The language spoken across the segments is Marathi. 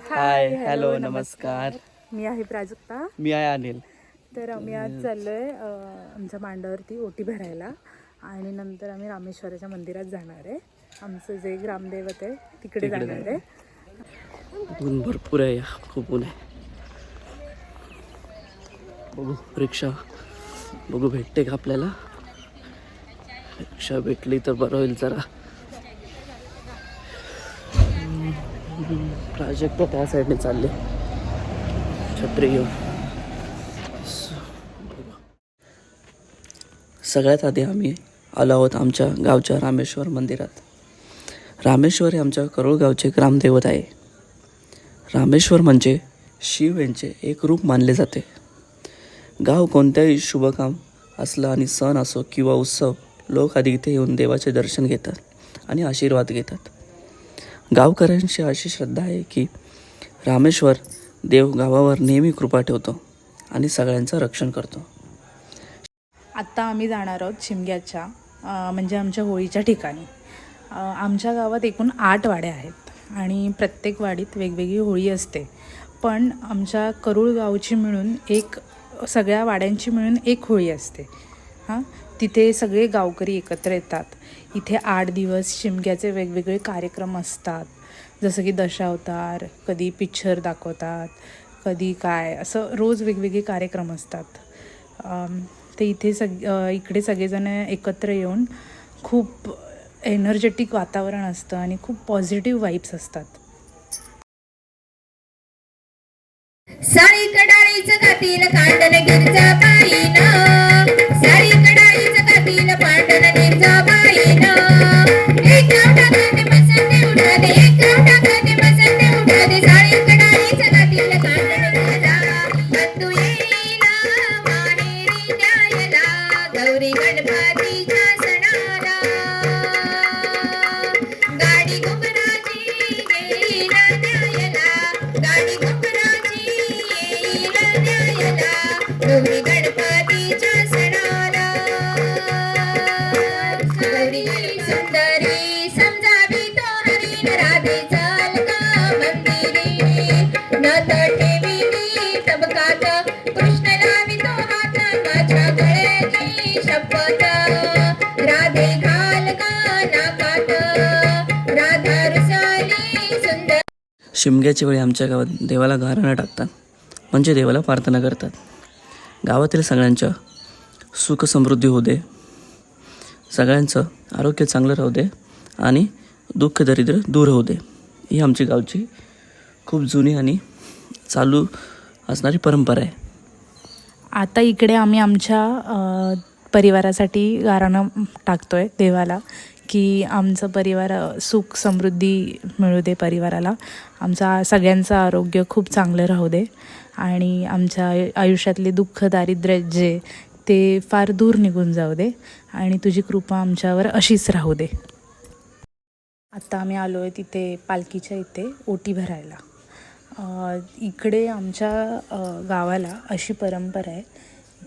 हाय हॅलो नमस्कार. मी आहे प्राजक्ता. मी आहे अनिल. तर आम्ही आज चाललोय आमच्या मांडावरती ओटी भरायला आणि नंतर आम्ही रामेश्वराच्या मंदिरात जाणार आहे. आमचं जे ग्रामदैवत आहे तिकडे जाणार आहे. ऊन भरपूर आहे, खूप ऊन आहे. बघू रिक्षा बघू भेटते का आपल्याला. रिक्षा भेटली तर बरं होईल जरा. प्रोजेक्ट त्या साईडने चालले छत्री घेऊन. सगळ्यात आधी आम्ही आलो आहोत आमच्या गावच्या रामेश्वर मंदिरात. रामेश्वर हे आमच्या करोळ गावचे ग्रामदैवत आहे. रामेश्वर म्हणजे शिव यांचे एक रूप मानले जाते. गाव कोणत्याही शुभकाम असलं आणि सण असो किंवा उत्सव, लोक आधी इथे येऊन देवाचे दर्शन घेतात आणि आशीर्वाद घेतात. गावकऱ्यांची अशी श्रद्धा आहे की रामेश्वर देव गावावर नेहमी कृपा ठेवतो आणि सगळ्यांचं रक्षण करतो. आत्ता आम्ही जाणार आहोत शिमग्याच्या म्हणजे आमच्या होळीच्या ठिकाणी. आमच्या गावात एकूण 8 वाड्या आहेत आणि प्रत्येक वाडीत वेगवेगळी होळी असते. पण आमच्या करूळ गावची मिळून सगळ्या वाड्यांची मिळून एक होळी असते. तिथे सगळे गावकरी एकत्र येतात. इथे 8 दिवस शिमग्याचे वेगवेगळे कार्यक्रम असतात. जसं की दशावतार, कधी पिक्चर दाखवतात, कधी काय असं रोज वेगवेगळे कार्यक्रम असतात. ते इथे इकडे सगळेजण एकत्र येऊन खूप एनर्जेटिक वातावरण असतं आणि खूप पॉझिटिव्ह वाईब्स असतात. साडी कडाळीचं घातील कांडन गिरजा बाईनं, साडी कडाळीचं घातील पांडन गिरजा बाईनं. एक गाव टाकते मसंते उठते, एक गाव टाकते मसंते उठते, साडी कडाळीचं घातील कांडन गिरजा. बंधू येईला माहेरी न्यायला, गौरी गणपतीच्या सणाला. गाडी घुमराची येईला न्यायला, गाडी घुमराची गौरी गणपतीच्या सणाला. गौरी सुंदरी समजावी तो हरीण, राधे चल का मंदिरी. नथ ठेवी तबकात, कृष्ण लावी तो हात, माझ्या गळ्याची शपथ. राधे घाल का नाकात, राधा रुसाली सुंदर. शिमग्याच्या वेळी आमच्या गावात देवाला घाराणं टाकतात, म्हणजे देवाला प्रार्थना करतात. गावातील सगळ्यांच्या सुख समृद्धी होऊ दे, सगळ्यांचं आरोग्य चांगलं राहू दे आणि दुःख दरिद्र दूर होऊ दे. ही आमची गावची खूप जुनी आणि चालू असणारी परंपरा आहे. आता इकडे आम्ही आमच्या परिवारासाठी गाराणं टाकतोय देवाला की आमचं परिवार सुख समृद्धी मिळू दे परिवाराला. सगळ्यांचं आरोग्य खूप चांगलं राहू दे आणि आमच्या आयुष्यातले दुःख दारिद्र्य जे ते फार दूर निघून जाऊ दे आणि तुझी कृपा आमच्यावर अशीच राहू दे. आत्ता आम्ही आलो आहे तिथे पालखीच्या इथे ओटी भरायला. इकडे आमच्या गावाला अशी परंपरा आहे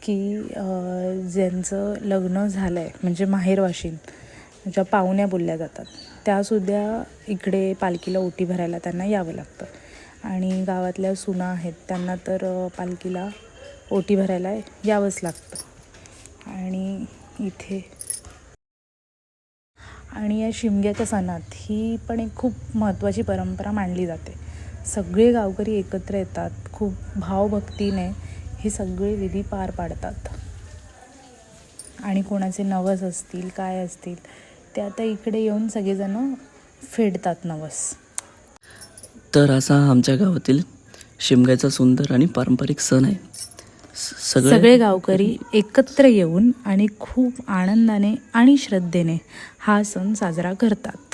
की ज्यांचं लग्न झालं आहे म्हणजे माहेरवाशीण, ज्या पाहुण्या बोलल्या जातात, त्यासुद्धा इकडे पालखीला ओटी भरायला त्यांना यावं लागतं. आणि गावातल्या सुना आहेत त्यांना तर पालखीला ओटी भरायला यावंच लागतं. आणि या शिमग्याच्या सणात ही पण एक खूप महत्त्वाची परंपरा मानली जाते. सगळे गावकरी एकत्र येतात, खूप भावभक्तीने हे सगळे विधी पार पाडतात. आणि कोणाचे नवस असतील काय असतील ते आता इकडे येऊन सगळेजण फेडतात नवस. तर असा आमच्या गावातील शिमग्याचा सुंदर आणि पारंपरिक सण आहे. सगळे गावकरी एकत्र येऊन आणि खूप आनंदाने आणि श्रद्धेने हा सण साजरा करतात.